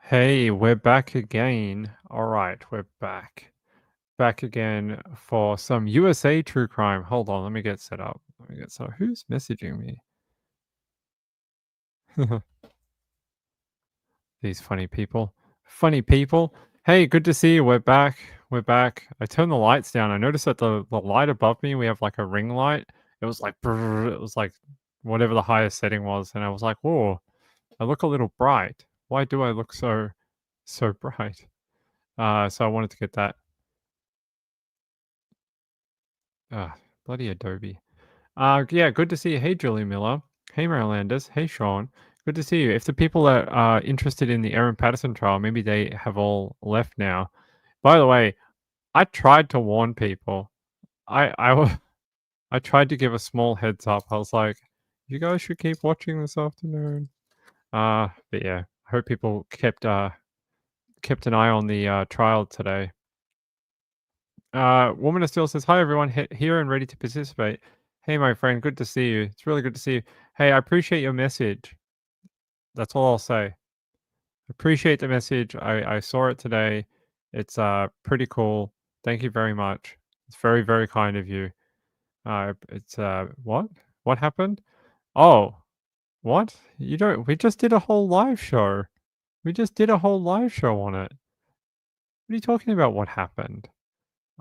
Hey, we're back again. All right, we're back. Back again for some USA true crime. Hold on, let me get set up. Let me get set up. Who's messaging me? These funny people. Funny people. Hey, good to see you. We're back. We're back. I turned the lights down. I noticed that the light above me, we have like a ring light. It was like brrr, it was like whatever the highest setting was, and I was like, whoa, I look a little bright. Why do I look so bright? So I wanted to get that. Ah, bloody Adobe. Yeah, good to see you. Hey, Julie Miller. Hey, Marylanders. Hey, Sean. Good to see you. If the people that are interested in the Aaron Patterson trial, maybe they have all left now. By the way, I tried to warn people. I tried to give a small heads up. I was like, you guys should keep watching this afternoon. But yeah, I hope people kept an eye on the trial today. Woman of Steel says, "Hi everyone, here and ready to participate." Hey, my friend, good to see you. It's really good to see you. Hey, I appreciate your message. That's all I'll say. Appreciate the message. I saw it today. It's pretty cool. Thank you very much. It's very kind of you. It's what? What happened? Oh, what? You don't. We just did a whole live show. We just did a whole live show on it. What are you talking about? What happened?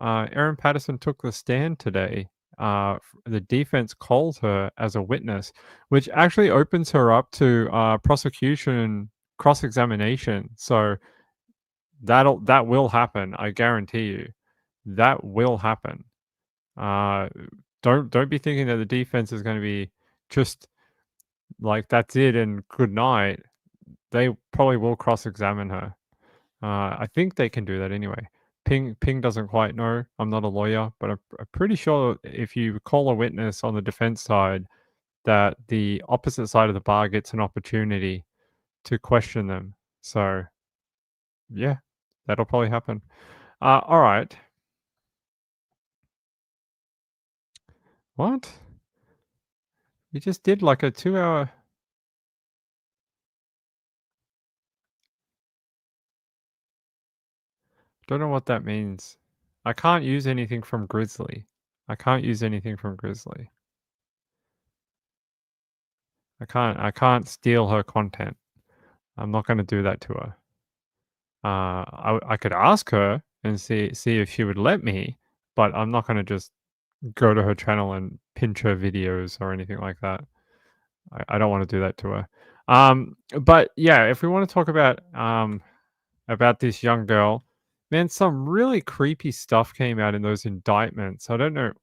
Erin Patterson took the stand today. The defense called her as a witness, which actually opens her up to prosecution cross examination. So that will happen. I guarantee you, that will happen. Uh, don't be thinking that the defense is going to be just like that's it and good night. They probably will cross examine her. I think they can do that anyway. Ping doesn't quite know. I'm not a lawyer, but I'm pretty sure if you call a witness on the defense side, that the opposite side of the bar gets an opportunity to question them. So yeah, that'll probably happen. All right. What? We just did like a 2 hour. Don't know what that means. I can't use anything from Grizzly. I can't use anything from Grizzly. I can't steal her content. I'm not going to do that to her. I could ask her and see if she would let me, but I'm not gonna just go to her channel and pinch her videos or anything like that. I don't want to do that to her. But yeah, if we want to talk about this young girl, man, some really creepy stuff came out in those indictments. I don't know.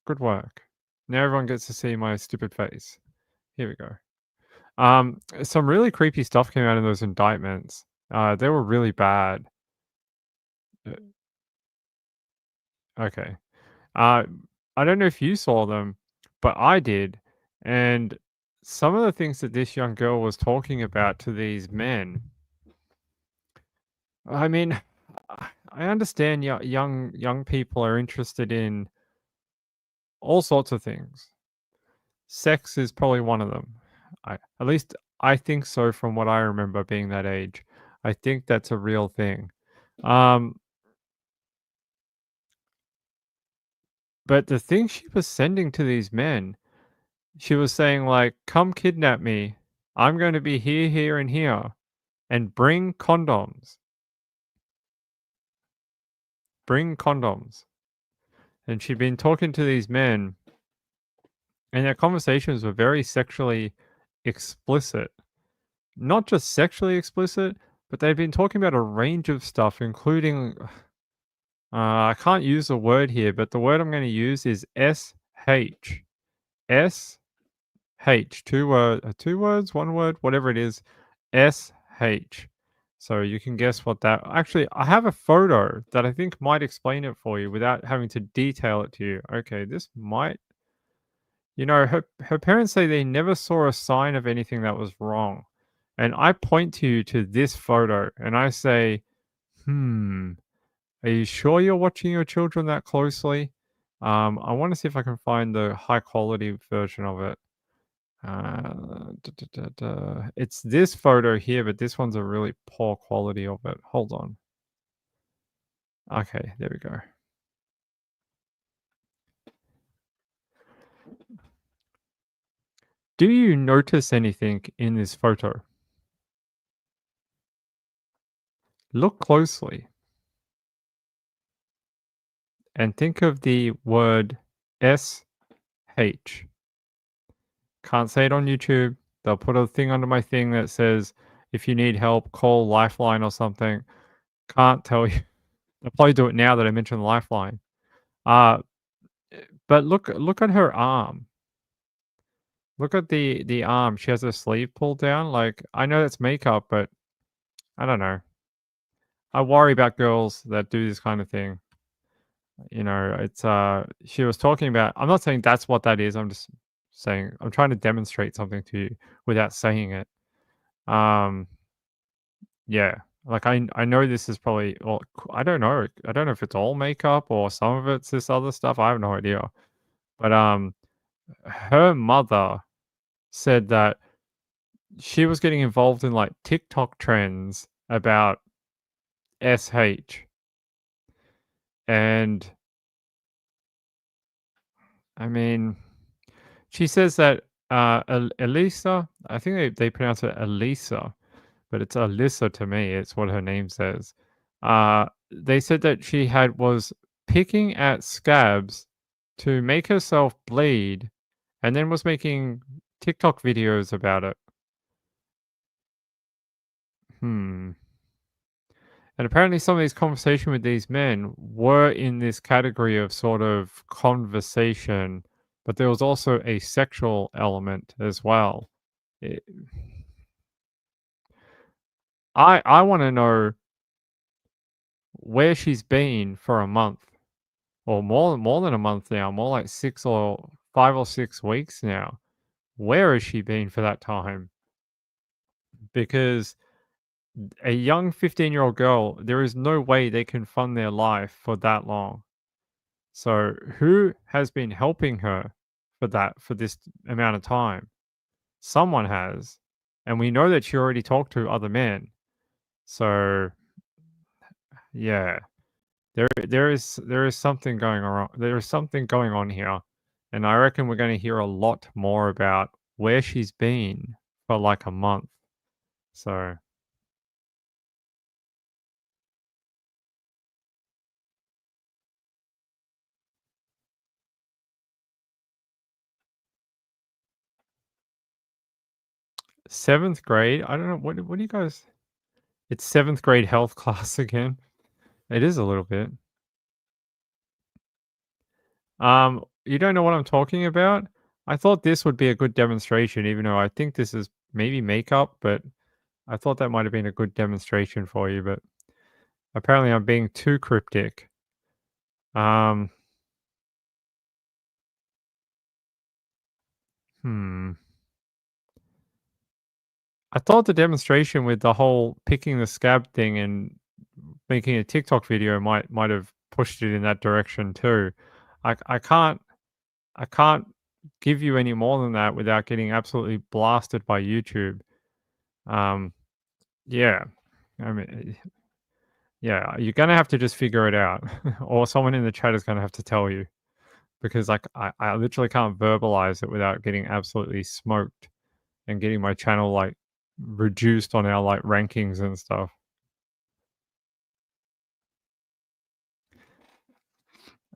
Good work. Now everyone gets to see my stupid face. Here we go. Some really creepy stuff came out in those indictments. They were really bad. Uh, Okay. Uh, I don't know if you saw them, but I did. And some of the things that this young girl was talking about to these men, I mean, I understand young people are interested in all sorts of things. Sex is probably one of them. At least I think so from what I remember being that age. I think that's a real thing. Um, but the thing she was sending to these men, she was saying like, "Come kidnap me. I'm going to be here, here, and here, and bring condoms. Bring condoms." And she'd been talking to these men, and their conversations were very sexually explicit. Not just sexually explicit, but they've been talking about a range of stuff, including I can't use the word here, but the word I'm going to use is SH. SH. Two words, one word, whatever it is. SH. So you can guess what that. Actually, I have a photo that I think might explain it for you without having to detail it to you. Okay, this might. Her parents say they never saw a sign of anything that was wrong. And I point to you to this photo and I say, "Hmm, are you sure you're watching your children that closely?" I want to see if I can find the high quality version of it. It's this photo here, but this one's a really poor quality of it. Hold on. Okay, there we go. Do you notice anything in this photo? Look closely and think of the word SH. Can't say it on YouTube. They'll put a thing under my thing that says, if you need help, call Lifeline or something. Can't tell you. I'll probably do it now that I mentioned Lifeline. Uh, but look at her arm. Look at the arm. She has her sleeve pulled down. Like, I know that's makeup, but I don't know. I worry about girls that do this kind of thing. You know, it's she was talking about, I'm not saying that's what that is. I'm just saying I'm trying to demonstrate something to you without saying it. Um yeah. Like I know this is probably, well, I don't know. I don't know if it's all makeup or some of it's this other stuff. I have no idea. But her mother said that she was getting involved in like TikTok trends about SH. And I mean, she says that Alisa, I think they pronounce it Alisa, but it's Alyssa to me. It's what her name says. They said that she was picking at scabs to make herself bleed, and then was making TikTok videos about it. Hmm. And apparently some of these conversations with these men were in this category of sort of conversation, but there was also a sexual element as well. It, I want to know where she's been for a month, or more than a month now, more like 5 or 6 weeks now. Where has she been for that time? Because a young 15-year-old girl, there is no way they can fund their life for that long. So who has been helping her for this amount of time? Someone has, and we know that she already talked to other men. So yeah, there is something going on. There is something going on here, and I reckon we're going to hear a lot more about where she's been for like a month. So 7th grade. I don't know what do you guys. It's 7th grade health class again. It is a little bit. You don't know what I'm talking about? I thought this would be a good demonstration, even though I think this is maybe makeup, but I thought that might have been a good demonstration for you, but apparently I'm being too cryptic. Um, hmm. I thought the demonstration with the whole picking the scab thing and making a TikTok video might have pushed it in that direction too. I can't give you any more than that without getting absolutely blasted by YouTube. Um, yeah. I mean, yeah, you're gonna have to just figure it out, or someone in the chat is gonna have to tell you, because like I literally can't verbalize it without getting absolutely smoked and getting my channel like reduced on our like rankings and stuff.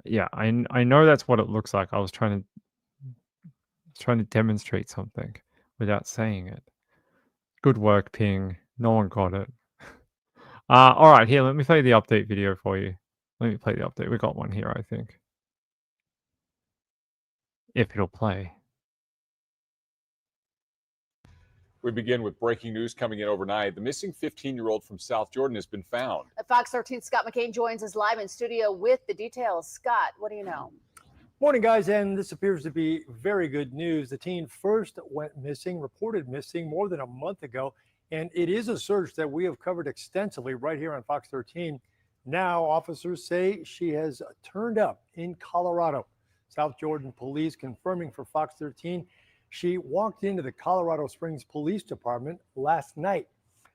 Yeah, I know that's what it looks like. I was trying to demonstrate something without saying it. Good work, Ping. No one got it. All right, here, let me play the update video for you. Let me play the update. We got one here, I think. If it'll play. We begin with breaking news coming in overnight. The missing 15-year-old from South Jordan has been found. At Fox 13, Scott McCain joins us live in studio with the details. Scott, what do you know? Morning, guys, and this appears to be very good news. The teen first went missing, reported missing more than a month ago, and it is a search that we have covered extensively right here on Fox 13. Now, officers say she has turned up in Colorado. South Jordan police confirming for Fox 13 She walked into the Colorado Springs Police Department last night.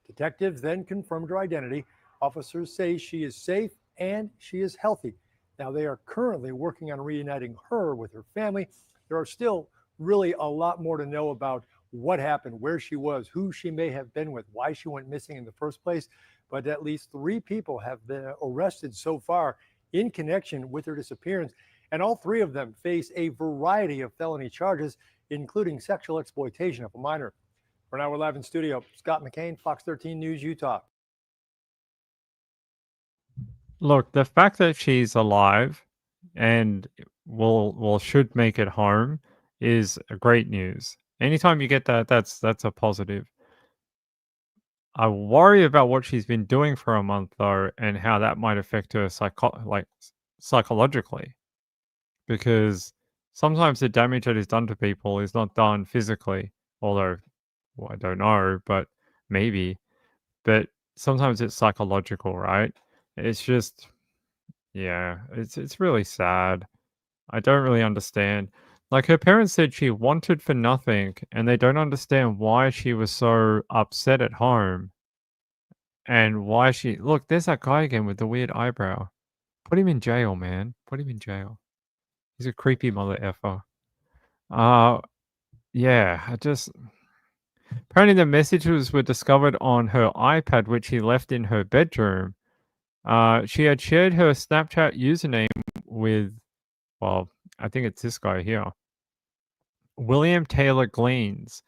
Detectives then confirmed her identity. Officers say she is safe and she is healthy. Now, they are currently working on reuniting her with her family. There are still really a lot more to know about what happened, where she was, who she may have been with, why she went missing in the first place. But at least 3 people have been arrested so far in connection with her disappearance. And all 3 of them face a variety of felony charges, including sexual exploitation of a minor. For now, we're live in studio. Scott McCain, Fox 13 News, Utah. Look, the fact that she's alive and should make it home is great news. Anytime you get that, that's a positive. I worry about what she's been doing for a month though, and how that might affect her psychologically, because sometimes the damage that is done to people is not done physically, although I don't know, but maybe. But sometimes it's psychological, right? It's just, yeah, it's really sad. I don't really understand. Like, her parents said she wanted for nothing, and they don't understand why she was so upset at home. And why look, there's that guy again with the weird eyebrow. Put him in jail, man. Put him in jail. He's a creepy mother effer. Yeah, apparently the messages were discovered on her iPad, which she left in her bedroom. She had shared her Snapchat username with, well, I think it's this guy here, William Taylor Gleans,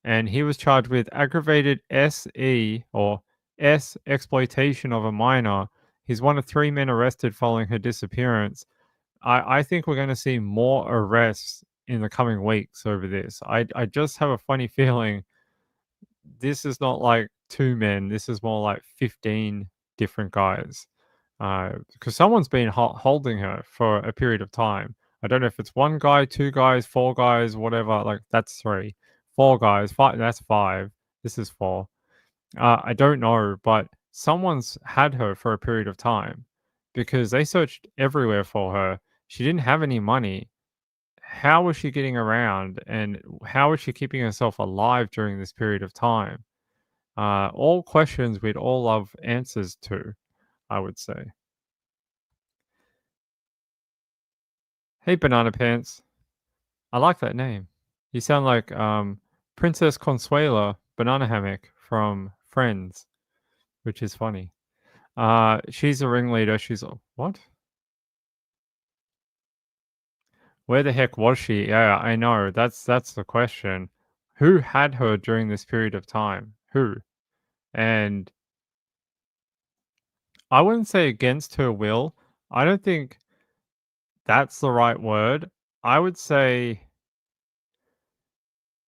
and he was charged with aggravated SE or S exploitation of a minor. He's one of 3 men arrested following her disappearance. I think we're going to see more arrests in the coming weeks over this. I just have a funny feeling this is not like 2 men. This is more like 15 different guys. Because someone's been holding her for a period of time. I don't know if it's 1 guy, 2 guys, 4 guys, whatever. Like, that's 3. 4 guys, 5. That's 5. This is 4. I don't know, but someone's had her for a period of time because they searched everywhere for her. She didn't have any money. How was she getting around, and how was she keeping herself alive during this period of time? All questions we'd all love answers to, I would say. Hey, Banana Pants. I like that name. You sound like Princess Consuela Banana Hammock from Friends, which is funny. She's a ringleader. She's what? Where the heck was she? Yeah, I know. That's the question. Who had her during this period of time? Who? And I wouldn't say against her will. I don't think that's the right word. I would say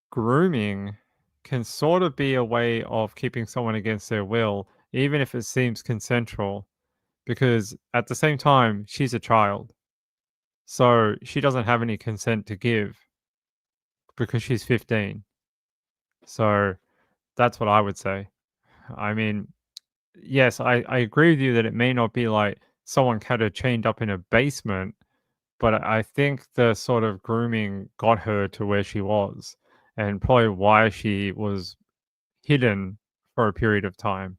grooming can sort of be a way of keeping someone against their will, even if it seems consensual, because at the same time, she's a child. So she doesn't have any consent to give because she's 15. So that's what I would say. I mean, yes, I agree with you that it may not be like someone had her chained up in a basement, but I think the sort of grooming got her to where she was, and probably why she was hidden for a period of time.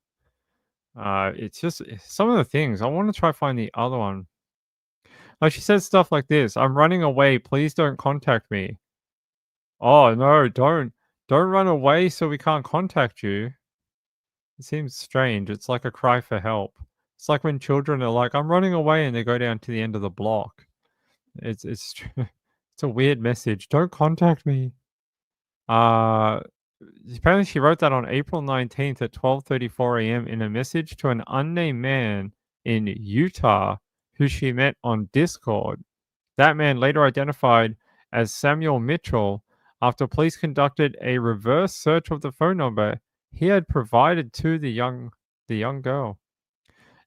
It's just some of the things. I want to try find the other one. Like, she says stuff like this: "I'm running away. Please don't contact me." Oh no, don't run away so we can't contact you. It seems strange. It's like a cry for help. It's like when children are like, "I'm running away," and they go down to the end of the block. It's it's a weird message. Don't contact me. Apparently she wrote that on April 19th at 12:34 a.m. in a message to an unnamed man in Utah who she met on Discord. That man, later identified as Samuel Mitchell, after police conducted a reverse search of the phone number he had provided to the young girl.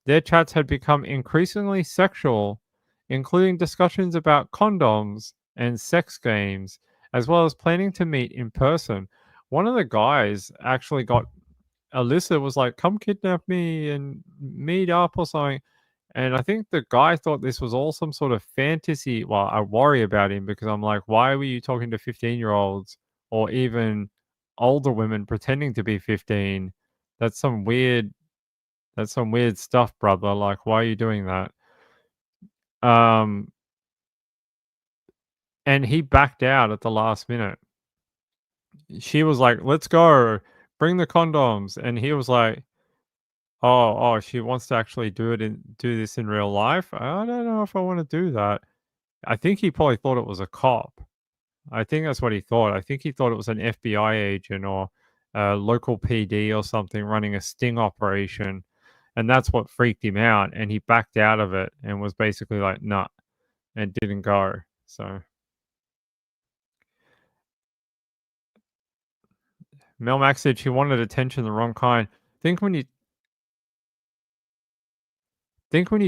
Their chats had become increasingly sexual, including discussions about condoms and sex games, as well as planning to meet in person. One of the guys actually got Alisa was like, "Come kidnap me and meet up or something." And I think the guy thought this was all some sort of fantasy. Well, I worry about him because I'm like, why were you talking to 15-year-olds or even older women pretending to be 15. That's some weird stuff, brother. Like, why are you doing that? And he backed out at the last minute. She was like, "Let's go. Bring the condoms." And he was like, "Oh, she wants to actually do this in real life? I don't know if I want to do that." I think he probably thought it was a cop. I think that's what he thought. I think he thought it was an FBI agent or a local PD or something running a sting operation. And that's what freaked him out. And he backed out of it and was basically like, "Nah," and didn't go. So Mel Max said she wanted attention the wrong kind. Think when you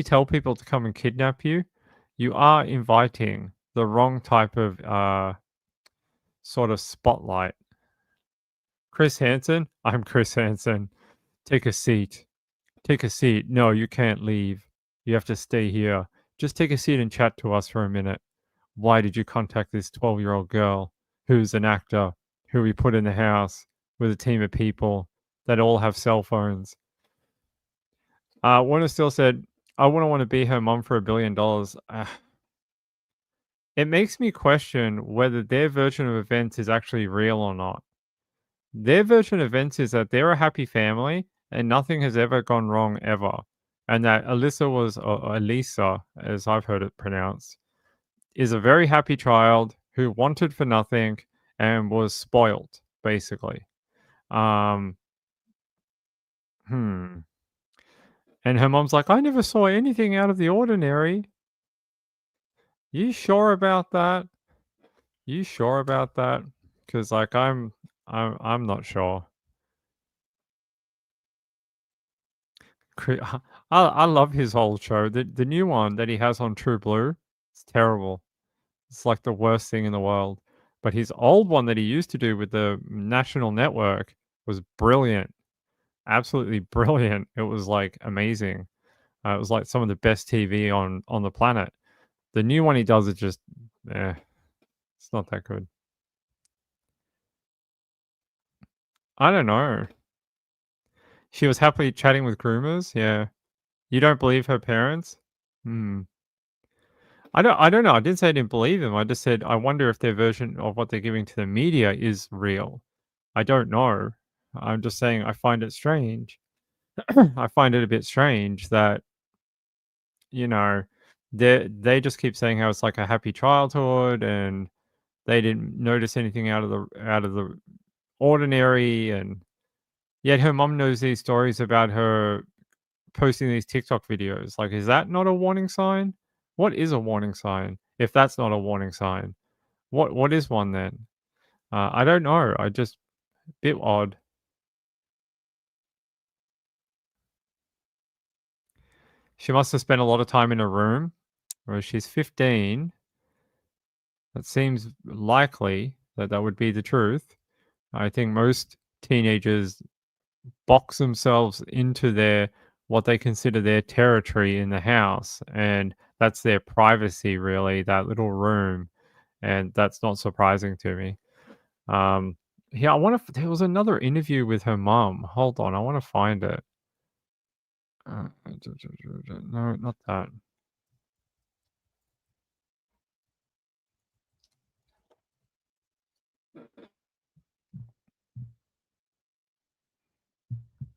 tell people to come and kidnap you, you are inviting the wrong type of sort of spotlight. Chris Hansen? I'm Chris Hansen. Take a seat. Take a seat. No, you can't leave. You have to stay here. Just take a seat and chat to us for a minute. Why did you contact this 12-year-old girl who's an actor, who we put in the house with a team of people that all have cell phones? Warner still said, "I wouldn't want to be her mom for $1 billion." It makes me question whether their version of events is actually real or not. Their version of events is that they're a happy family and nothing has ever gone wrong ever. And that Alisa was, or Alisa, as I've heard it pronounced, is a very happy child who wanted for nothing and was spoiled, basically. And her mom's like, "I never saw anything out of the ordinary." You sure about that? You sure about that? Because like I'm not sure. I love his whole show. The new one that he has on True Blue, it's terrible. It's like the worst thing in the world. But his old one that he used to do with the national network was brilliant. Absolutely brilliant. It was like amazing. It was like some of the best TV on the planet. The new one he does is just, it's not that good. I don't know. She was happily chatting with groomers. Yeah. You don't believe her parents? I don't know. I didn't say I didn't believe them. I just said I wonder if their version of what they're giving to the media is real. I don't know. I'm just saying I find it strange. I find it a bit strange that, you know, they just keep saying how it's like a happy childhood and they didn't notice anything out of the ordinary, and yet her mom knows these stories about her posting these TikTok videos. Like, is that not a warning sign? What is a warning sign? If that's not a warning sign, what is one then? I don't know. I just bit odd. She must have spent a lot of time in a room. Where she's 15. That seems likely that would be the truth. I think most teenagers box themselves into what they consider their territory in the house, and that's their privacy, really, that little room, and that's not surprising to me. Yeah, I wonder if there was another interview with her mom. Hold on, I want to find it. No, not that.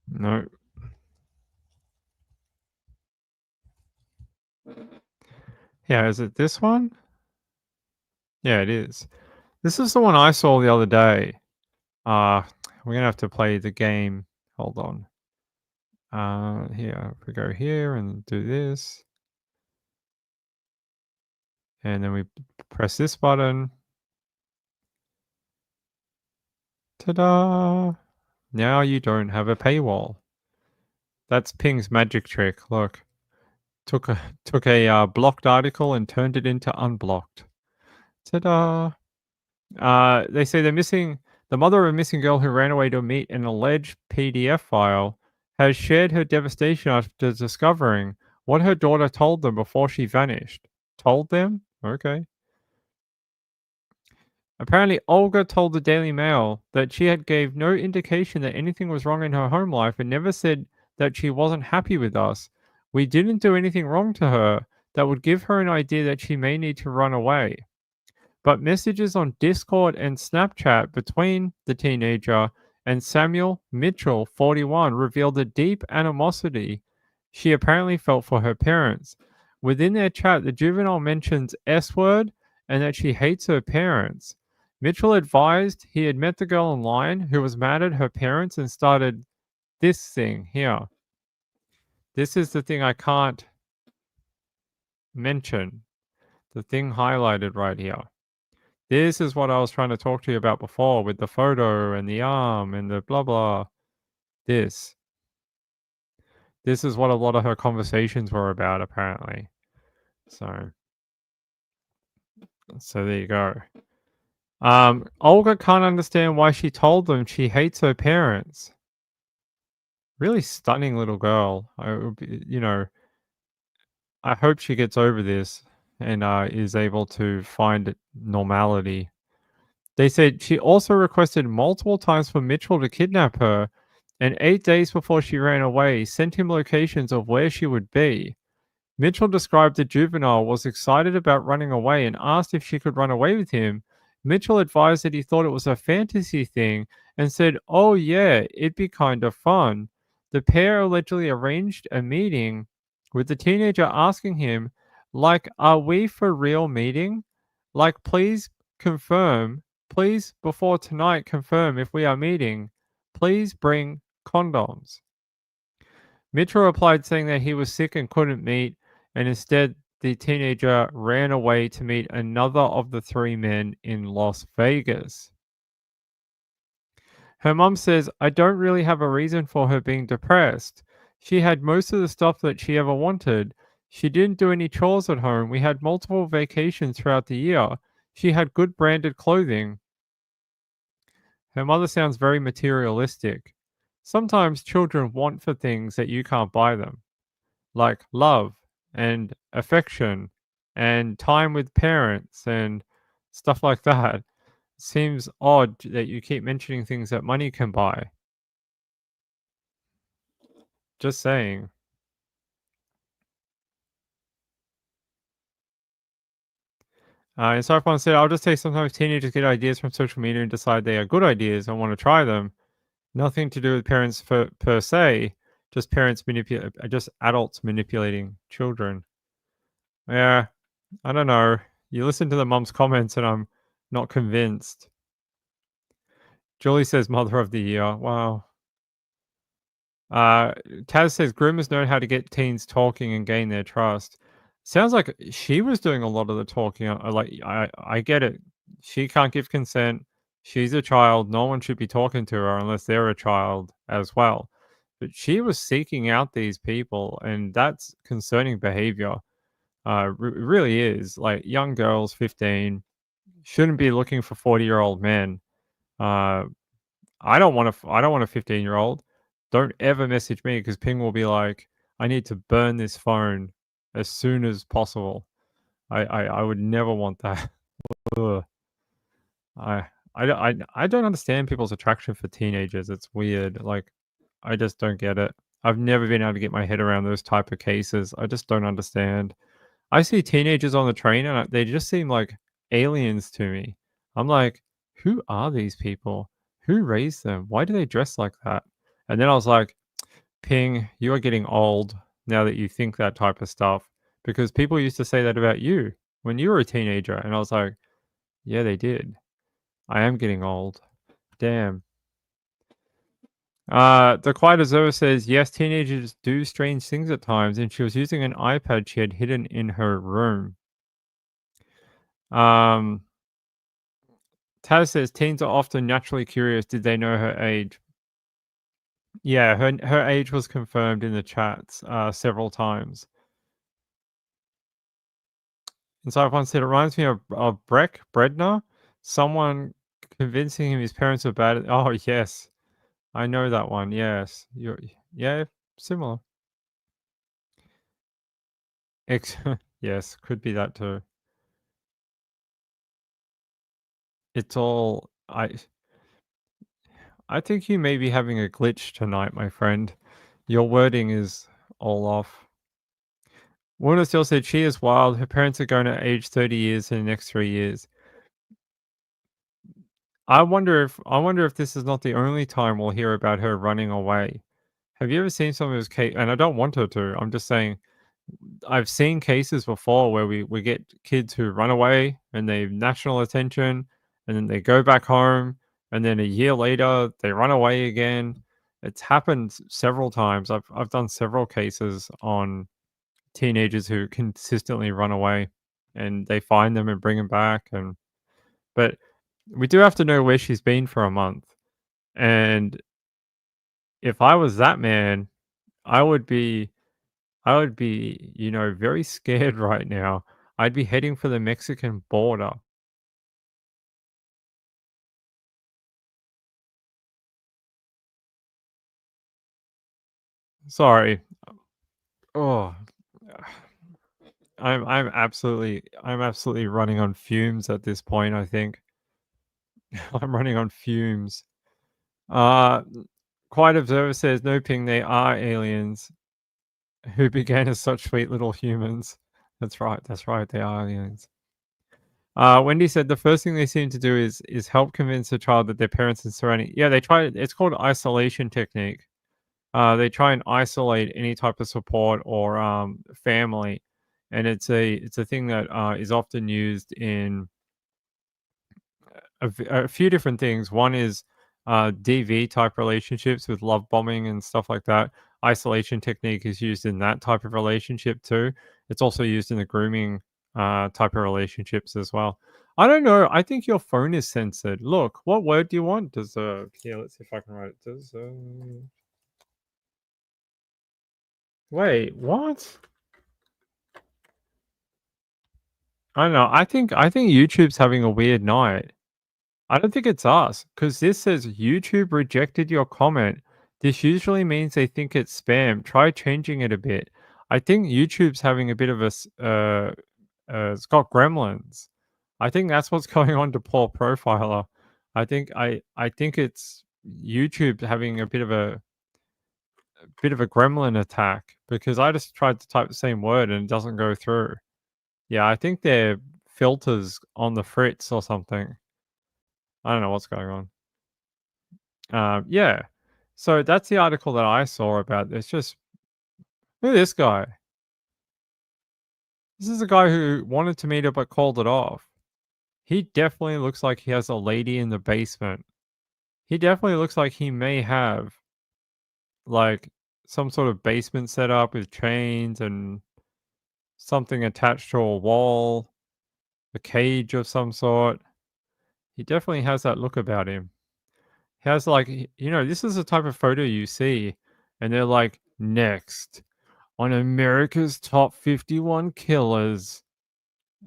No. Yeah, is it this one? Yeah, it is. This is the one I saw the other day. We're gonna have to play the game. Hold on. Here, if we go here and do this. And then we press this button. Ta-da! Now you don't have a paywall. That's Ping's magic trick. Look. Took a blocked article and turned it into unblocked. Ta-da! They say the mother of a missing girl who ran away to meet an alleged PDF file has shared her devastation after discovering what her daughter told them before she vanished. Told them? Okay. Apparently, Olga told the Daily Mail that she had gave no indication that anything was wrong in her home life and never said that she wasn't happy with us. We didn't do anything wrong to her that would give her an idea that she may need to run away. But messages on Discord and Snapchat between the teenager and Samuel Mitchell, 41, revealed a deep animosity she apparently felt for her parents. Within their chat, the juvenile mentions S word and that she hates her parents. Mitchell advised he had met the girl online who was mad at her parents and started this thing here. This is the thing I can't mention. The thing highlighted right here. This is what I was trying to talk to you about before with the photo and the arm and the blah blah. This. This is what a lot of her conversations were about, apparently. So there you go. Olga can't understand why she told them she hates her parents. Really stunning little girl. I hope she gets over this and is able to find normality. They said she also requested multiple times for Mitchell to kidnap her, and 8 days before she ran away, sent him locations of where she would be. Mitchell described the juvenile was excited about running away and asked if she could run away with him. Mitchell advised that he thought it was a fantasy thing and said, "Oh, yeah, it'd be kind of fun." The pair allegedly arranged a meeting with the teenager asking him, like, "Are we for real meeting? Like, please confirm. Please, before tonight, confirm if we are meeting. Please bring condoms." Mitchell replied saying that he was sick and couldn't meet, and instead the teenager ran away to meet another of the three men in Las Vegas. Her mum says, "I don't really have a reason for her being depressed. She had most of the stuff that she ever wanted. She didn't do any chores at home. We had multiple vacations throughout the year. She had good branded clothing." Her mother sounds very materialistic. Sometimes children want for things that you can't buy them, like love and affection and time with parents and stuff like that. It seems odd that you keep mentioning things that money can buy. Just saying. And Sarfon said, "I'll just say sometimes teenagers get ideas from social media and decide they are good ideas and want to try them. Nothing to do with parents per se, just just adults manipulating children." Yeah, I don't know. You listen to the mum's comments and I'm not convinced. Julie says Mother of the Year. Wow. Taz says groomers know how to get teens talking and gain their trust. Sounds like she was doing a lot of the talking. I get it. She can't give consent. She's a child. No one should be talking to her unless they're a child as well. But she was seeking out these people, and that's concerning behavior. Really is. Like young girls, 15, shouldn't be looking for 40-year-old men. Uh, I don't want a 15-year-old. Don't ever message me because Ping will be like, "I need to burn this phone as soon as possible." I would never want that. Ugh. I don't understand people's attraction for teenagers. It's weird. Like, I just don't get it. I've never been able to get my head around those type of cases. I just don't understand. I see teenagers on the train and they just seem like aliens to me. I'm like, who are these people? Who raised them? Why do they dress like that? And then I was like, Ping, you are getting old now that you think that type of stuff because people used to say that about you when you were a teenager. And I was like, yeah, they did. I am getting old. Damn. The Quiet Observer says, yes, teenagers do strange things at times, and she was using an iPad she had hidden in her room. Taz says teens are often naturally curious. Did they know her age? Yeah, her age was confirmed in the chats several times. And so everyone said it reminds me of Breck Bredner, someone convincing him his parents were bad. Oh yes, I know that one. Yes, yeah, similar. Yes, could be that too. it's all I think you may be having a glitch tonight, my friend. Your wording is all off. Warner still said she is wild. Her parents are going to age 30 years in the next 3 years. I wonder if this is not the only time we'll hear about her running away. Have you ever seen some of those cases? And I don't want her to. I'm just saying I've seen cases before where we get kids who run away and they have national attention and then they go back home and then a year later they run away again. It's happened several times. I've done several cases on teenagers who consistently run away and they find them and bring them back but we do have to know where she's been for a month. And if I was that man, I would be, very scared right now. I'd be heading for the Mexican border. Sorry. Oh, I'm absolutely running on fumes at this point, I think. I'm running on fumes. Quiet Observer says, no ping, they are aliens who began as such sweet little humans. That's right, they are aliens. Wendy said the first thing they seem to do is help convince the child that their parents and surrounding. Yeah, they try. It's called isolation technique. They try and isolate any type of support or family, and it's a thing that is often used in a few different things. One is DV type relationships with love bombing and stuff like that. Isolation technique is used in that type of relationship too. It's also used in the grooming type of relationships as well. I don't know. I think your phone is censored. Look, what word do you want? Deserve. Here, let's see if I can write it. Deserve. Wait, what? I don't know. I think YouTube's having a weird night. I don't think it's us because this says YouTube rejected your comment. This usually means they think it's spam. Try changing it a bit. I think YouTube's having a bit of it's got gremlins. I think that's what's going on to Poor Profiler. I think it's YouTube having a bit of a gremlin attack because I just tried to type the same word and it doesn't go through. Yeah, I think their filters on the fritz or something. I don't know what's going on. Yeah. So that's the article that I saw about. It's just look at this guy. This is a guy who wanted to meet her but called it off. He definitely looks like he has a lady in the basement. He definitely looks like he may have like some sort of basement set up with chains and something attached to a wall, a cage of some sort. He definitely has that look about him. He has like, this is the type of photo you see, and they're like, next on America's top 51 killers.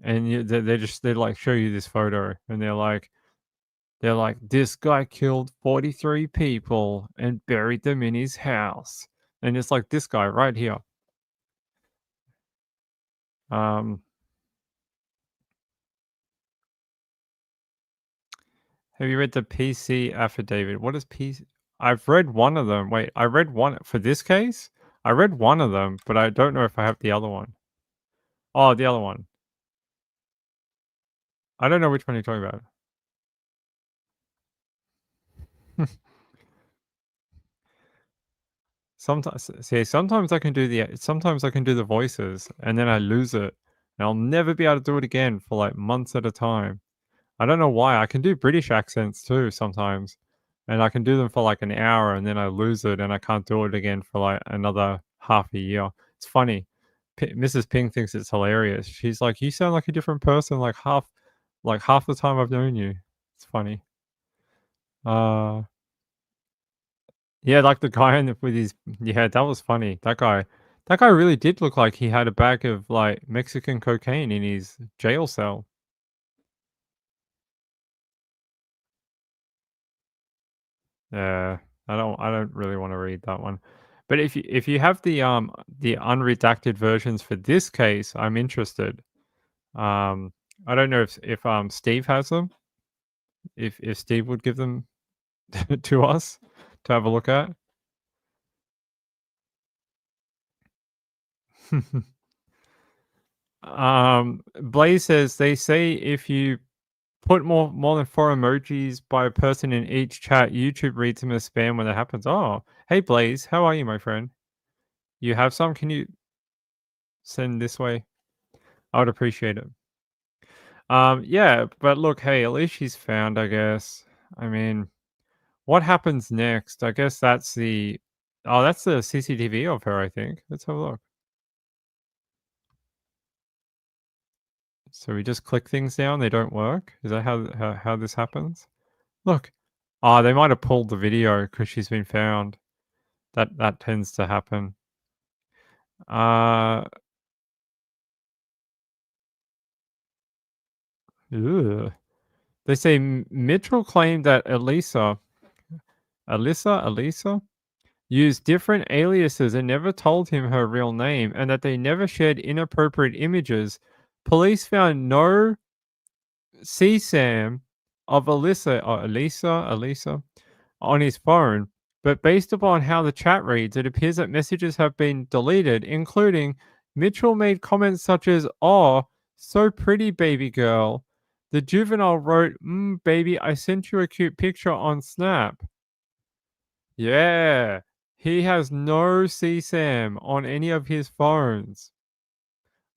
And they like show you this photo, and they're like, this guy killed 43 people and buried them in his house. And it's like this guy right here. Have you read the PC affidavit? What is PC? I've read one of them. Wait, I read one for this case? I read one of them, but I don't know if I have the other one. Oh, the other one. I don't know which one you're talking about. Sometimes I can do the voices and then I lose it. And I'll never be able to do it again for like months at a time. I don't know why. I can do British accents too sometimes. And I can do them for like an hour and then I lose it and I can't do it again for like another half a year. It's funny. Mrs. Ping thinks it's hilarious. She's like, you sound like a different person like half the time I've known you. It's funny. Yeah, like the guy with his yeah, that was funny. That guy really did look like he had a bag of like Mexican cocaine in his jail cell. Yeah, I don't really want to read that one. But if you have the unredacted versions for this case, I'm interested. I don't know if Steve has them. if Steve would give them to us to have a look at. Blaze says they say if you put more than 4 emojis by a person in each chat, YouTube reads them as spam when that happens. Oh, hey Blaze, how are you, my friend? You have some? Can you send this way? I would appreciate it. Yeah, but look, hey, at least she's found, I guess. I mean, what happens next? I guess that's the that's the CCTV of her, I think. Let's have a look. So we just click things down, they don't work? Is that how this happens? Look. Oh, they might have pulled the video because she's been found. That tends to happen. Ugh. They say Mitchell claimed that Alisa used different aliases and never told him her real name, and that they never shared inappropriate images. Police found no CSAM of Alisa on his phone, but based upon how the chat reads, it appears that messages have been deleted, including Mitchell made comments such as, "Oh, so pretty, baby girl." The juvenile wrote, baby, I sent you a cute picture on Snap. Yeah, he has no CSAM on any of his phones.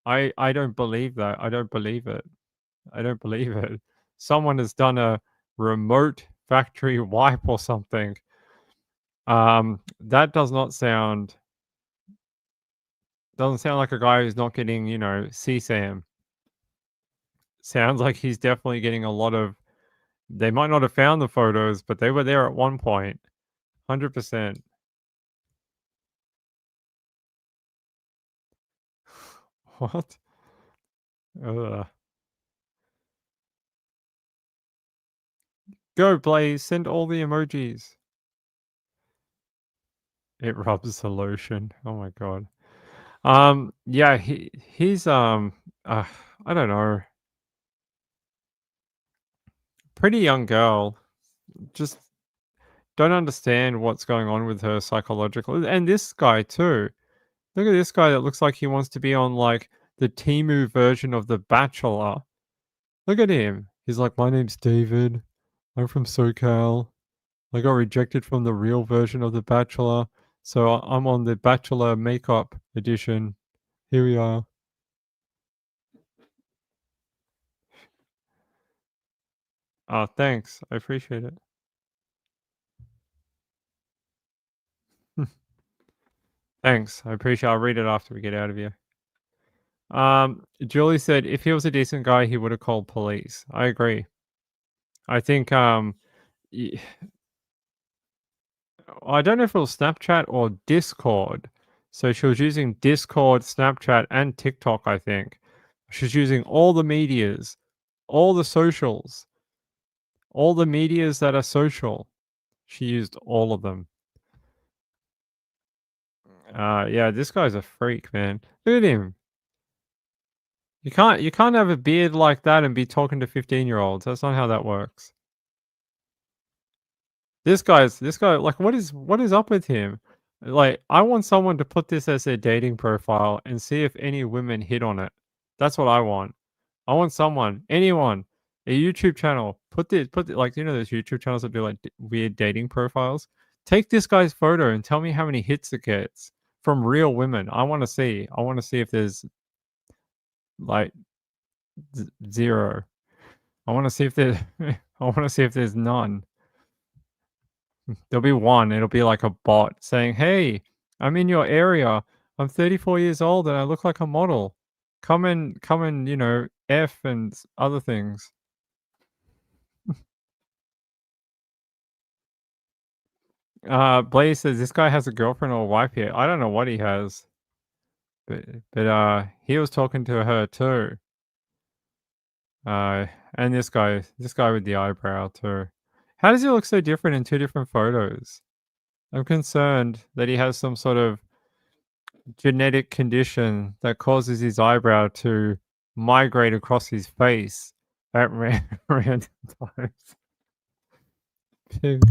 I don't believe that. I don't believe it. I don't believe it. Someone has done a remote factory wipe or something. That doesn't sound like a guy who's not getting, CSAM. Sounds like he's definitely getting a lot of. They might not have found the photos, but they were there at one point. 100%. What? Ugh. Go, Blaze. Send all the emojis. It rubs the lotion. Oh my god. Yeah, he's I don't know. Pretty young girl. Just don't understand what's going on with her psychologically. And this guy too. Look at this guy that looks like he wants to be on like the Temu version of The Bachelor. Look at him. He's like, my name's David. I'm from SoCal. I got rejected from the real version of The Bachelor. So I'm on the Bachelor Makeup Edition. Here we are. Thanks. I appreciate it. Thanks. I appreciate it. I'll read it after we get out of here. Julie said if he was a decent guy, he would have called police. I agree. I think I don't know if it was Snapchat or Discord. So she was using Discord, Snapchat, and TikTok, I think. She's using all the medias, all the socials, all the medias that are social. She used all of them. Yeah, this guy's a freak, man. Look at him. You can't have a beard like that and be talking to 15-year-olds. That's not how that works. This guy, like, what is up with him? Like, I want someone to put this as their dating profile and see if any women hit on it. That's what I want. I want anyone, a YouTube channel, put like, those YouTube channels that do like weird dating profiles. Take this guy's photo and tell me how many hits it gets from real women. I want to see if there's like 0. I want to see if there's none. There'll be one. It'll be like a bot saying, "Hey, I'm in your area. I'm 34 years old and I look like a model. Come and F and other things." Blaze says this guy has a girlfriend or a wife here. I don't know what he has, but he was talking to her too. And this guy with the eyebrow too. How does he look so different in 2 different photos? I'm concerned that he has some sort of genetic condition that causes his eyebrow to migrate across his face at random times. Pig.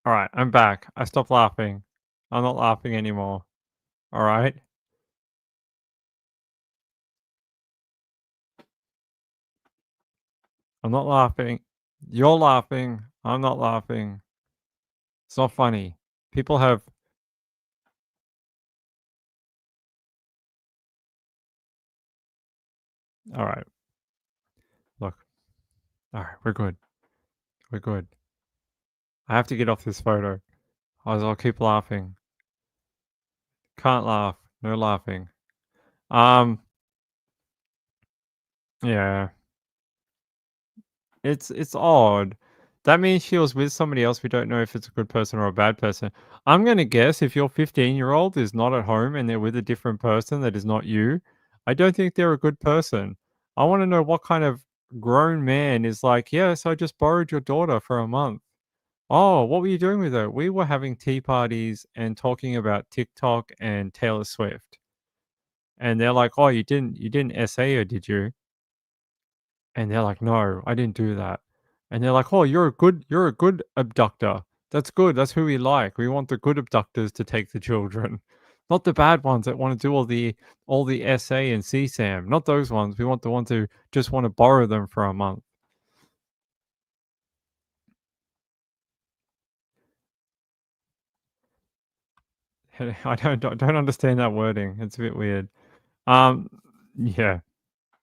All right, I'm back. I stopped laughing. I'm not laughing anymore. All right. I'm not laughing. You're laughing. I'm not laughing. It's not funny. People have. All right. Look. All right. We're good. We're good. I have to get off this photo. I'll keep laughing. Can't laugh. No laughing. Yeah. It's odd. That means she was with somebody else. We don't know if it's a good person or a bad person. I'm gonna guess if your 15-year-old is not at home and they're with a different person that is not you, I don't think they're a good person. I want to know what kind of grown man is like, yes, I just borrowed your daughter for a month. Oh, what were you doing with her? We were having tea parties and talking about TikTok and Taylor Swift. And they're like, oh, you didn't SA her, did you? And they're like, "No, I didn't do that." And they're like, "Oh, you're a good abductor. That's good. That's who we like. We want the good abductors to take the children, not the bad ones that want to do all the SA and CSAM. Not those ones. We want the ones who just want to borrow them for a month." I don't understand that wording. It's a bit weird. Yeah.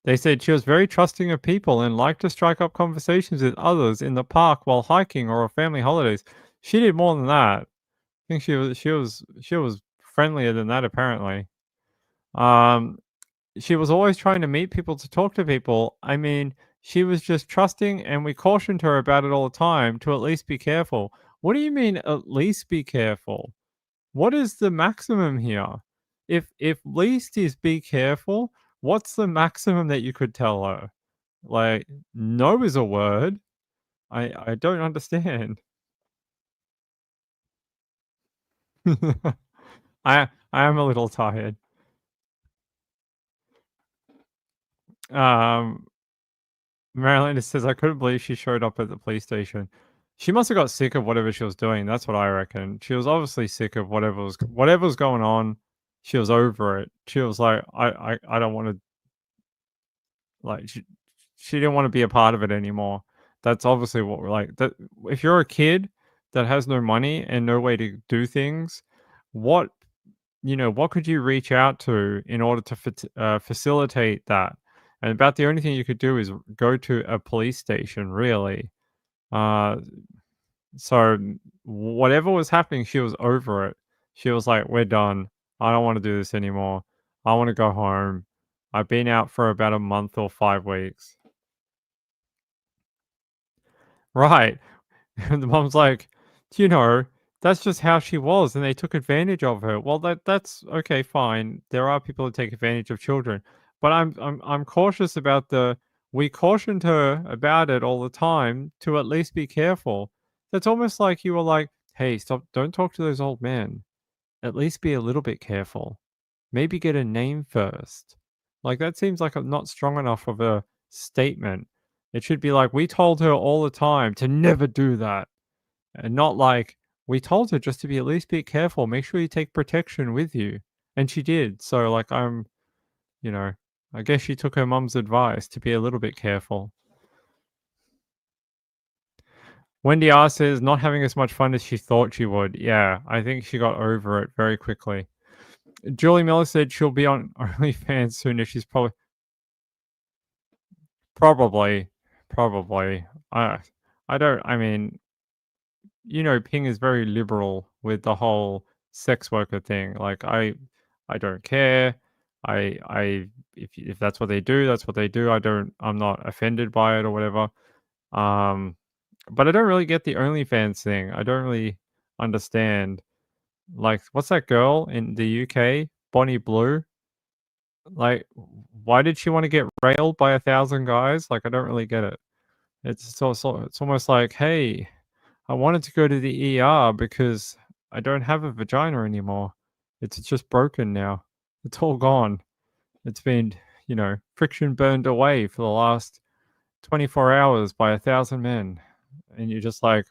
They said she was very trusting of people and liked to strike up conversations with others in the park while hiking or on family holidays. She did more than that. I think she was friendlier than that apparently. Um, she was always trying to meet people to talk to people. I mean, she was just trusting, and we cautioned her about it all the time to at least be careful. What do you mean, at least be careful? What is the maximum here? If least is be careful, what's the maximum that you could tell her? Like, no is a word. I don't understand. I am a little tired. Um, Marilyn says, I couldn't believe she showed up at the police station. She must have got sick of whatever she was doing. That's what I reckon. She was obviously sick of whatever was going on. She was over it. She was like, I don't want to, like, she didn't want to be a part of it anymore. That's obviously what we're like. That if you're a kid that has no money and no way to do things, what what could you reach out to in order to facilitate that? And about the only thing you could do is go to a police station, really. Uh, so whatever was happening, she was over it. She was like, "We're done. I don't want to do this anymore. I want to go home. I've been out for about a month or 5 weeks." Right. And the mom's like, you know, that's just how she was, and they took advantage of her. Well, that's okay, fine. There are people who take advantage of children, but I'm cautious about the. We cautioned her about it all the time to at least be careful. That's almost like you were like, "Hey, stop! Don't talk to those old men. At least be a little bit careful. Maybe get a name first." Like that seems like a not strong enough of a statement. It should be like, we told her all the time to never do that. And not like, we told her just to be at least be careful. Make sure you take protection with you. And she did. So, like, you know, I guess she took her mum's advice to be a little bit careful. Wendy R says, not having as much fun as she thought she would. Yeah, I think she got over it very quickly. Julie Miller said she'll be on OnlyFans soon if she's probably. I don't, I mean, Ping is very liberal with the whole sex worker thing. Like I don't care. If that's what they do, that's what they do. I'm not offended by it or whatever. Um, but I don't really get the OnlyFans thing. I don't really understand. Like, what's that girl in the UK, Bonnie Blue? Like, why did she want to get railed by 1,000 guys? Like, I don't really get it. It's almost like, hey, I wanted to go to the ER because I don't have a vagina anymore. It's just broken now. It's all gone. It's been, friction burned away for the last 24 hours by 1,000 men. And you're just like,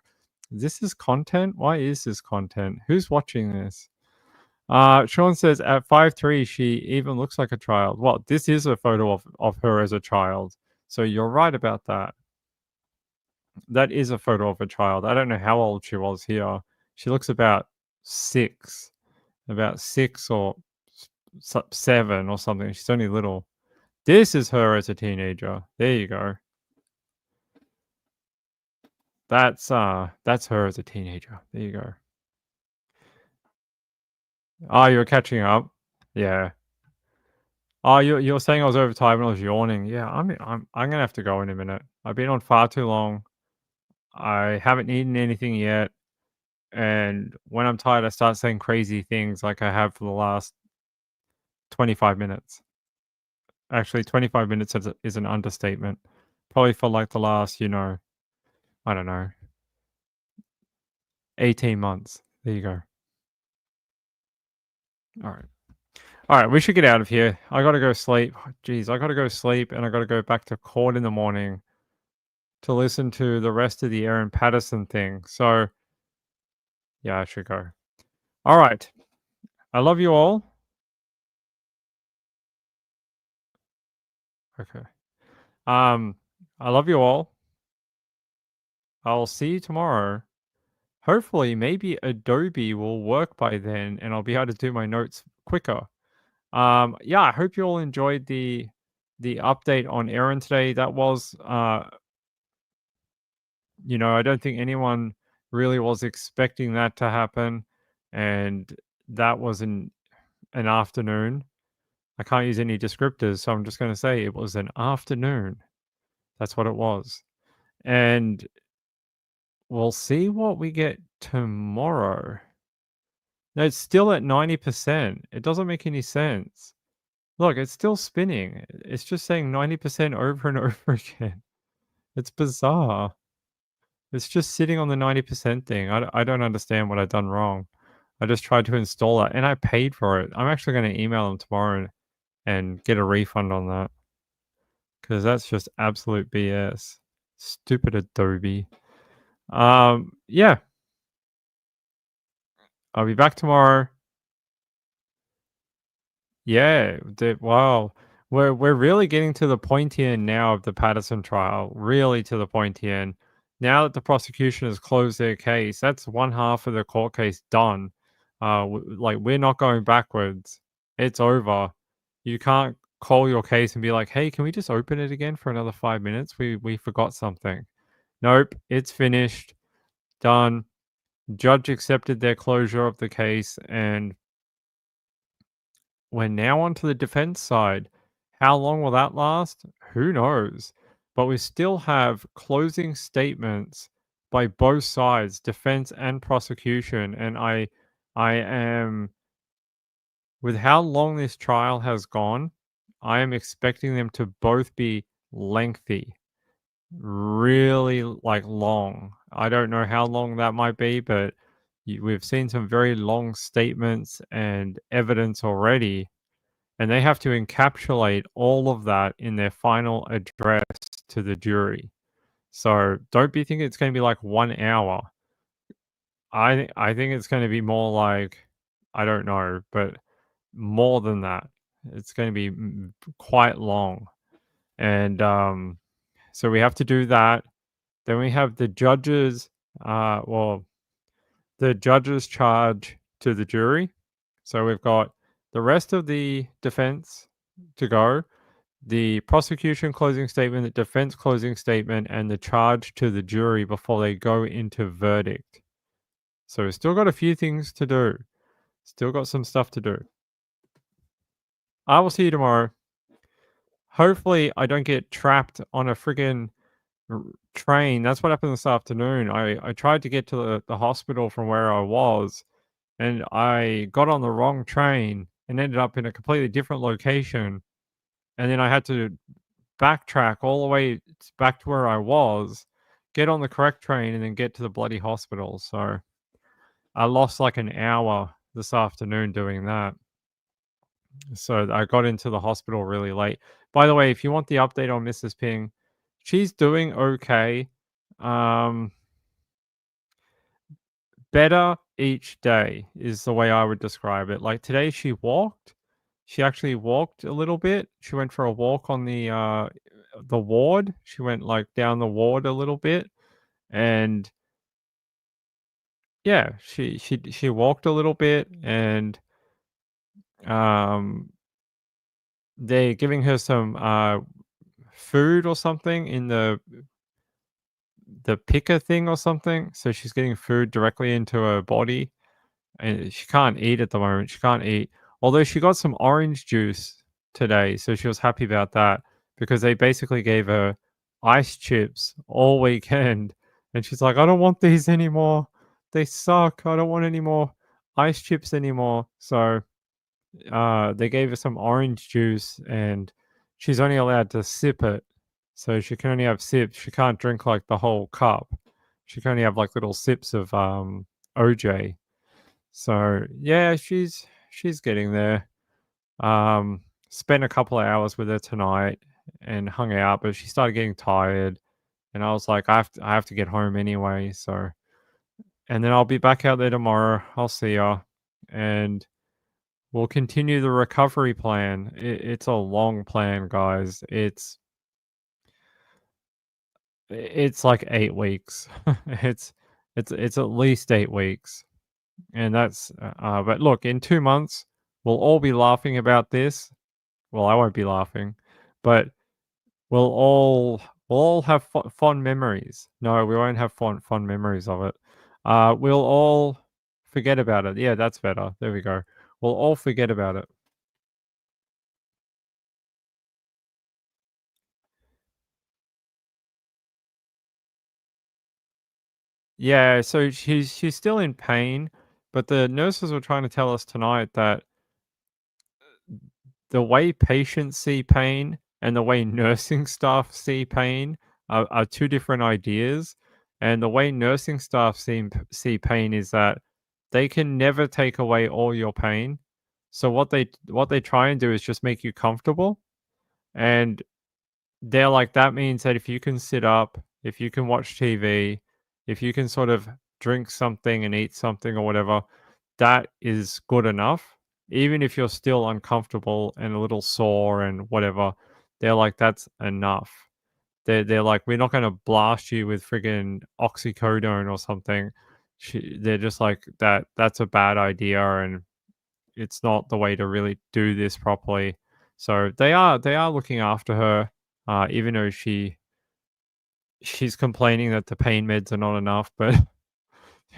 this is content? Why is this content? Who's watching this? Sean says at 5'3", she even looks like a child. Well, this is a photo of her as a child. So you're right about that. That is a photo of a child. I don't know how old she was here. She looks about 6 or 7 or something. She's only little. This is her as a teenager. There you go. That's her as a teenager. There you go. Oh, you're catching up. Yeah. Oh, you're saying I was overtired when I was yawning. Yeah, I'm gonna have to go in a minute. I've been on far too long. I haven't eaten anything yet, and when I'm tired, I start saying crazy things like I have for the last 25 minutes. Actually, 25 minutes is an understatement. Probably for like the last, I don't know, 18 months. There you go. All right, we should get out of here. I gotta go sleep. Jeez, I gotta go sleep, and I gotta go back to court in the morning to listen to the rest of the Aaron Patterson thing. So, yeah, I should go. All right. I love you all. Okay. I love you all. I'll see you tomorrow. Hopefully, maybe Adobe will work by then, and I'll be able to do my notes quicker. Yeah, I hope you all enjoyed the update on Aaron today. That was, I don't think anyone really was expecting that to happen, and that was an afternoon. I can't use any descriptors, so I'm just going to say it was an afternoon. That's what it was. And we'll see what we get tomorrow. No, it's still at 90%. It doesn't make any sense. Look, it's still spinning. It's just saying 90% over and over again. It's bizarre. It's just sitting on the 90% thing. I don't understand what I've done wrong. I just tried to install it, and I paid for it. I'm actually going to email them tomorrow and get a refund on that. Because that's just absolute BS. Stupid Adobe. Yeah. I'll be back tomorrow. Yeah. Wow. We're really getting to the pointy end now of the Patterson trial. Really to the pointy end. Now that the prosecution has closed their case, that's one half of the court case done. We're not going backwards. It's over. You can't call your case and be like, "Hey, can we just open it again for another 5 minutes? We forgot something." Nope, it's finished. Done. Judge accepted their closure of the case, and we're now on to the defense side. How long will that last? Who knows? But we still have closing statements by both sides, defense and prosecution, and I am, with how long this trial has gone, I am expecting them to both be lengthy. Really, long. I don't know how long that might be, but we've seen some very long statements and evidence already, and they have to encapsulate all of that in their final address to the jury. So don't be thinking it's going to be like 1 hour. I think it's going to be more like, I don't know, but more than that. It's going to be quite long. And so we have to do that. Then we have the judges, the judges charge to the jury. So we've got the rest of the defense to go, the prosecution closing statement, the defense closing statement, and the charge to the jury before they go into verdict. So we've still got a few things to do. Still got some stuff to do. I will see you tomorrow. Hopefully I don't get trapped on a friggin' train. That's what happened this afternoon. I tried to get to the hospital from where I was, and I got on the wrong train and ended up in a completely different location. And then I had to backtrack all the way back to where I was, get on the correct train, and then get to the bloody hospital. So I lost like an hour this afternoon doing that. So I got into the hospital really late. By the way, if you want the update on Mrs. Ping, she's doing okay. Better each day is the way I would describe it. Like today she walked. She actually walked a little bit. She went for a walk on the ward. She went like down the ward a little bit, and yeah, she walked a little bit, and um they're giving her some food or something in the picker thing or something. So she's getting food directly into her body, and she can't eat at the moment. She can't eat. Although she got some orange juice today, so she was happy about that because they basically gave her ice chips all weekend, and she's like, "I don't want these anymore. They suck. I don't want any more ice chips anymore." So they gave her some orange juice, and she's only allowed to sip it. So she can only have sips. She can't drink like the whole cup. She can only have like little sips of OJ. So yeah, she's getting there. Spent a couple of hours with her tonight and hung out, but she started getting tired, and I was like, I have to get home anyway. So, and then I'll be back out there tomorrow. I'll see her, and we'll continue the recovery plan. It's a long plan, guys. It's like 8 weeks. it's it's at least 8 weeks, and that's. But look, in 2 months, we'll all be laughing about this. Well, I won't be laughing, but we'll all have fond memories. No, we won't have fond memories of it. We'll all forget about it. Yeah, that's better. There we go. We'll all forget about it. Yeah, so she's still in pain, but the nurses were trying to tell us tonight that the way patients see pain and the way nursing staff see pain are two different ideas. And the way nursing staff see pain is that they can never take away all your pain. So what they try and do is just make you comfortable. And they're like, that means that if you can sit up, if you can watch TV, if you can sort of drink something and eat something or whatever, that is good enough. Even if you're still uncomfortable and a little sore and whatever, they're like, that's enough. They're like, we're not going to blast you with friggin' oxycodone or something. They're just like, that's a bad idea, and it's not the way to really do this properly. So they are looking after her, even though she's complaining that the pain meds are not enough. But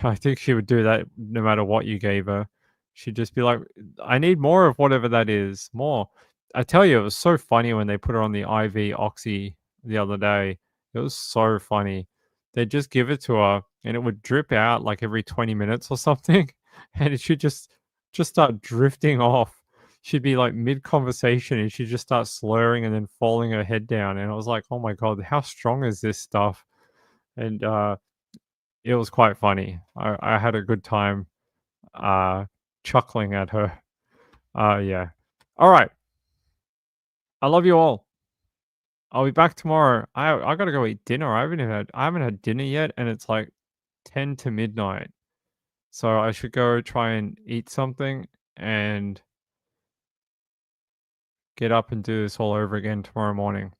I think she would do that no matter what you gave her. She'd just be like, I need more of whatever that is. More. I tell you, it was so funny when they put her on the IV oxy the other day. It was so funny. They'd just give it to her and it would drip out like every 20 minutes or something. And it should just start drifting off. She'd be like mid conversation and she'd just start slurring and then falling her head down. And I was like, oh my God, how strong is this stuff? And it was quite funny. I had a good time chuckling at her. Yeah. All right. I love you all. I'll be back tomorrow. I gotta go eat dinner. I haven't had dinner yet, and it's like 10 to midnight. So I should go try and eat something and get up and do this all over again tomorrow morning.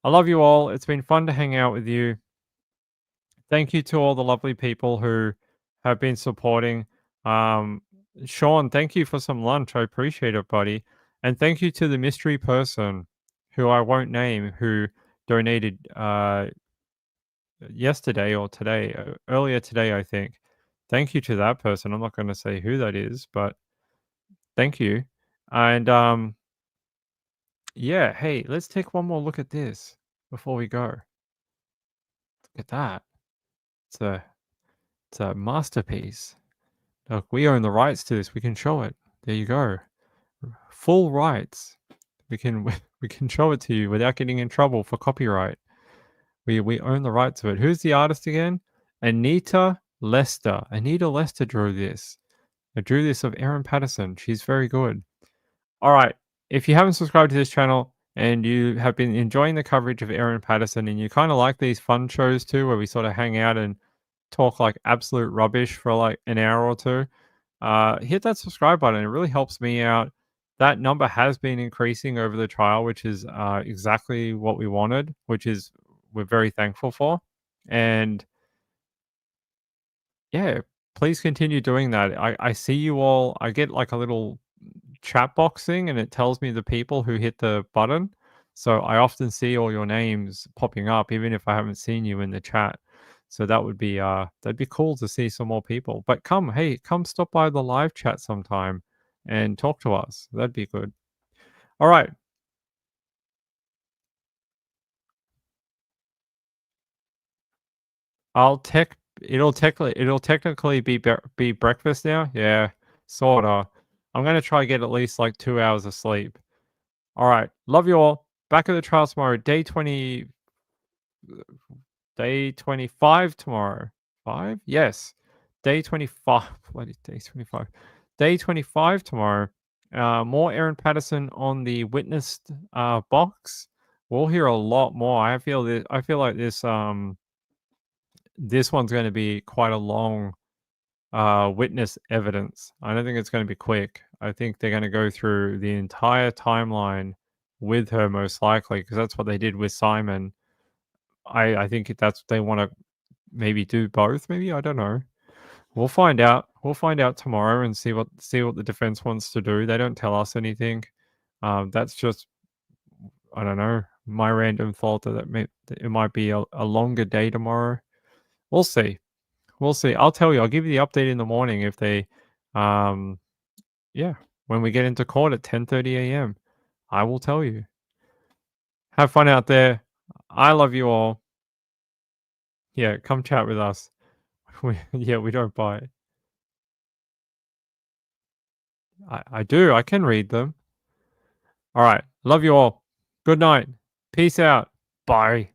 I love you all. It's been fun to hang out with you. Thank you to all the lovely people who have been supporting. Sean, thank you for some lunch. I appreciate it, buddy. And thank you to the mystery person who I won't name who donated yesterday or today, earlier today, I think. Thank you to that person. I'm not going to say who that is, but thank you. And yeah, hey, let's take one more look at this before we go. Look at that. It's a masterpiece. Look, we own the rights to this. We can show it. There you go. Full rights. We can we can show it to you without getting in trouble for copyright. We own the rights of it. Who's the artist again? Anita Lester. Anita Lester drew this. I drew this of Erin Patterson. She's very good. All right. If you haven't subscribed to this channel and you have been enjoying the coverage of Aaron Patterson and you kind of like these fun shows too, where we sort of hang out and talk like absolute rubbish for like an hour or two, hit that subscribe button. It really helps me out. That number has been increasing over the trial, which is exactly what we wanted, which is we're very thankful for. And yeah, please continue doing that. I see you all. I get like a little chat box thing and it tells me the people who hit the button. So I often see all your names popping up, even if I haven't seen you in the chat. So that'd be cool to see some more people. But come stop by the live chat sometime and talk to us. That'd be good. All right. It'll technically be breakfast now. Yeah, sorta. I'm gonna try get at least like 2 hours of sleep. All right. Love you all. Back at the trial tomorrow. Day 25 tomorrow. 5? Yes. Day 25. Bloody day 25. Day 25 tomorrow. More Aaron Patterson on the witnessed box. We'll hear a lot more. I feel like this one's going to be quite a long witness evidence. I don't think it's going to be quick. I think they're going to go through the entire timeline with her most likely, because that's what they did with Simon. I think that's they want to maybe do both. Maybe, I don't know. We'll find out. We'll find out tomorrow and see what the defense wants to do. They don't tell us anything. That's just, I don't know, my random thought that it might be a longer day tomorrow. We'll see. We'll see. I'll tell you. I'll give you the update in the morning if they, yeah, when we get into court at 10:30 a.m. I will tell you. Have fun out there. I love you all. Yeah, come chat with us. We don't bite. I do. I can read them. All right. Love you all. Good night. Peace out. Bye.